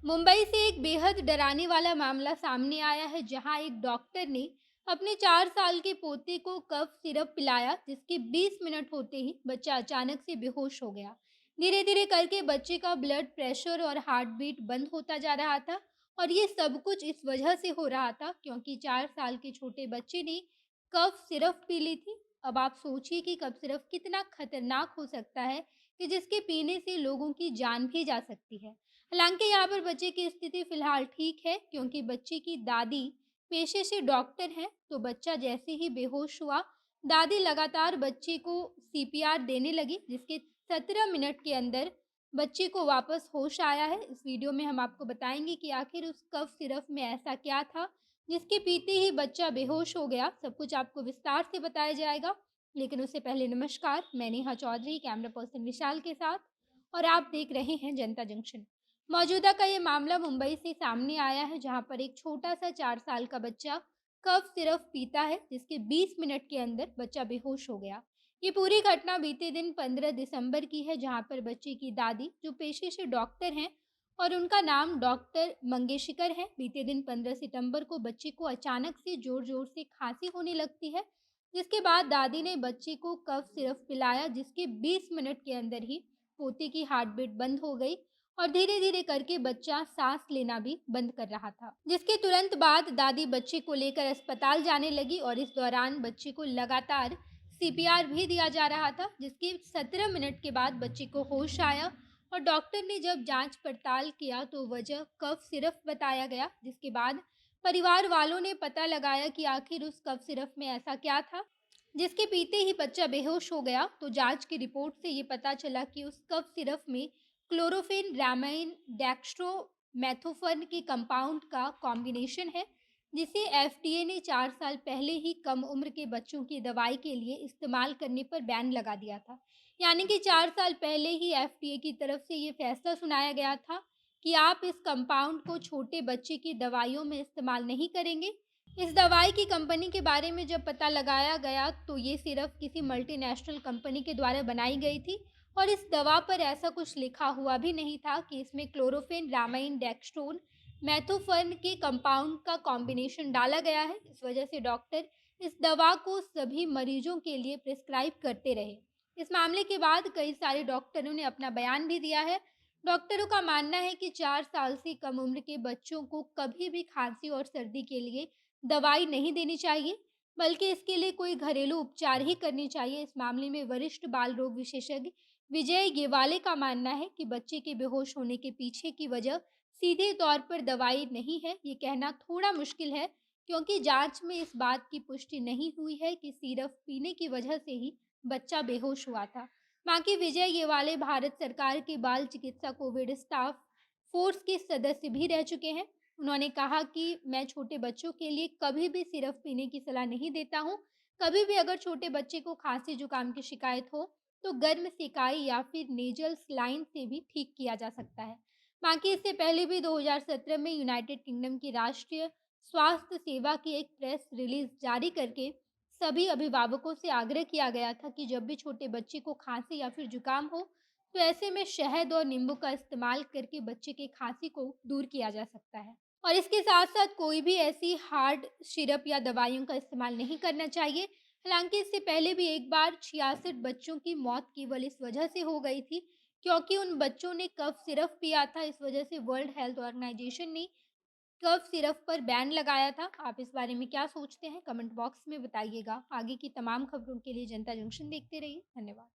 मुंबई से एक बेहद डराने वाला मामला सामने आया है जहां एक डॉक्टर ने अपने 4 साल के पोते को कफ सिरप पिलाया जिसके 20 मिनट होते ही बच्चा अचानक से बेहोश हो गया। धीरे धीरे करके बच्चे का ब्लड प्रेशर और हार्ट बीट बंद होता जा रहा था और ये सब कुछ इस वजह से हो रहा था क्योंकि 4 साल के छोटे बच्चे ने कफ सिरप पी ली थी। अब आप सोचिए कि कफ सिरप कितना खतरनाक हो सकता है कि जिसके पीने से लोगों की जान भी जा सकती है। हालांकि यहाँ पर बच्चे की स्थिति फिलहाल ठीक है क्योंकि बच्चे की दादी पेशे से डॉक्टर हैं। तो बच्चा जैसे ही बेहोश हुआ, दादी लगातार बच्चे को सीपीआर देने लगी जिसके 17 मिनट के अंदर बच्चे को वापस होश आया है। इस वीडियो में हम आपको बताएंगे कि आखिर उस कफ सिरप में ऐसा क्या था जिसके पीते ही बच्चा बेहोश हो गया। सब कुछ आपको विस्तार से बताया जाएगा, लेकिन उससे पहले नमस्कार, मैं नेहा चौधरी कैमरा पर्सन विशाल के साथ और आप देख रहे हैं जनता जंक्शन। मौजूदा का ये मामला मुंबई से सामने आया है जहां पर एक छोटा सा 4 साल का बच्चा कफ सिरप पीता है जिसके 20 मिनट के अंदर बच्चा बेहोश हो गया। ये पूरी घटना बीते दिन 15 दिसंबर की है जहां पर बच्चे की दादी जो पेशे से डॉक्टर हैं और उनका नाम डॉक्टर मंगेशकर है, बीते दिन 15 सितंबर को बच्चे को अचानक से जोर जोर से खांसी होने लगती है जिसके बाद दादी ने बच्चे को कफ सिरप पिलाया जिसके 20 मिनट के अंदर ही पोते की हार्ट बीट बंद हो गई और धीरे धीरे करके बच्चा सांस लेना भी बंद कर रहा था, जिसके तुरंत बाद दादी बच्चे को लेकर अस्पताल जाने लगी और इस दौरान बच्चे को लगातार सीपीआर भी दिया जा रहा था जिसके 17 मिनट के बाद बच्चे को होश आया और डॉक्टर ने जब जांच पड़ताल किया तो वजह कफ सिरप बताया गया। जिसके बाद परिवार वालों ने पता लगाया कि आखिर उस कफ सिरप में ऐसा क्या था जिसके पीते ही बच्चा बेहोश हो गया। तो जांच की रिपोर्ट से ये पता चला कि उस कफ सिरप में क्लोरोफिन, रामाइन, डेक्स्ट्रोमेथोफर्न के कंपाउंड का कॉम्बिनेशन है जिसे एफडीए ने 4 साल पहले ही कम उम्र के बच्चों की दवाई के लिए इस्तेमाल करने पर बैन लगा दिया था। यानी कि 4 साल पहले ही एफडीए की तरफ से ये फैसला सुनाया गया था कि आप इस कंपाउंड को छोटे बच्चे की दवाइयों में इस्तेमाल नहीं करेंगे। इस दवाई की कंपनी के बारे में जब पता लगाया गया तो ये सिर्फ किसी मल्टीनेशनल कंपनी के द्वारा बनाई गई थी और इस दवा पर ऐसा कुछ लिखा हुआ भी नहीं था कि इसमें क्लोरोफिन, रामाइन, डेक्स्ट्रोन, मेथोफर्न के कंपाउंड का कॉम्बिनेशन डाला गया है। इस वजह से डॉक्टर इस दवा को सभी मरीजों के लिए प्रिस्क्राइब करते रहे। इस मामले के बाद कई सारे डॉक्टरों ने अपना बयान भी दिया है। डॉक्टरों का मानना है कि 4 साल से कम उम्र के बच्चों को कभी भी खांसी और सर्दी के लिए दवाई नहीं देनी चाहिए, बल्कि इसके लिए कोई घरेलू उपचार ही करनी चाहिए। इस मामले में वरिष्ठ बाल रोग विशेषज्ञ विजय येवाले का मानना है कि बच्चे के बेहोश होने के पीछे की वजह सीधे तौर पर दवाई नहीं है। ये कहना थोड़ा मुश्किल है क्योंकि जांच में इस बात की पुष्टि नहीं हुई है कि सिरप पीने की वजह से ही बच्चा बेहोश हुआ था। बाकी विजय येवाले भारत सरकार के बाल चिकित्सा कोविड स्टाफ फोर्स के सदस्य भी रह चुके हैं। उन्होंने कहा कि मैं छोटे बच्चों के लिए कभी भी सिरप पीने की सलाह नहीं देता हूँ। कभी भी अगर छोटे बच्चे को खांसी जुकाम की शिकायत हो तो गर्म सिकाई या फिर नेजल स्लाइन से भी ठीक किया जा सकता है। बाकी इससे पहले भी 2017 में यूनाइटेड किंगडम की राष्ट्रीय स्वास्थ्य सेवा की एक प्रेस रिलीज जारी करके सभी अभिभावकों से आग्रह किया गया था कि जब भी छोटे बच्चे को खांसी या फिर जुकाम हो तो ऐसे में शहद और नींबू का इस्तेमाल करके बच्चे के खांसी को दूर किया जा सकता है। और इसके साथ साथ कोई भी ऐसी हार्ड सिरप या दवाइयों का इस्तेमाल नहीं करना चाहिए। हालांकि इससे पहले भी एक बार 66 बच्चों की मौत केवल इस वजह से हो गई थी क्योंकि उन बच्चों ने कफ सिरप पिया था। इस वजह से वर्ल्ड हेल्थ ऑर्गेनाइजेशन ने कफ सिरप पर बैन लगाया था। आप इस बारे में क्या सोचते हैं कमेंट बॉक्स में बताइएगा। आगे की तमाम खबरों के लिए जनता जंक्शन देखते रहिए। धन्यवाद।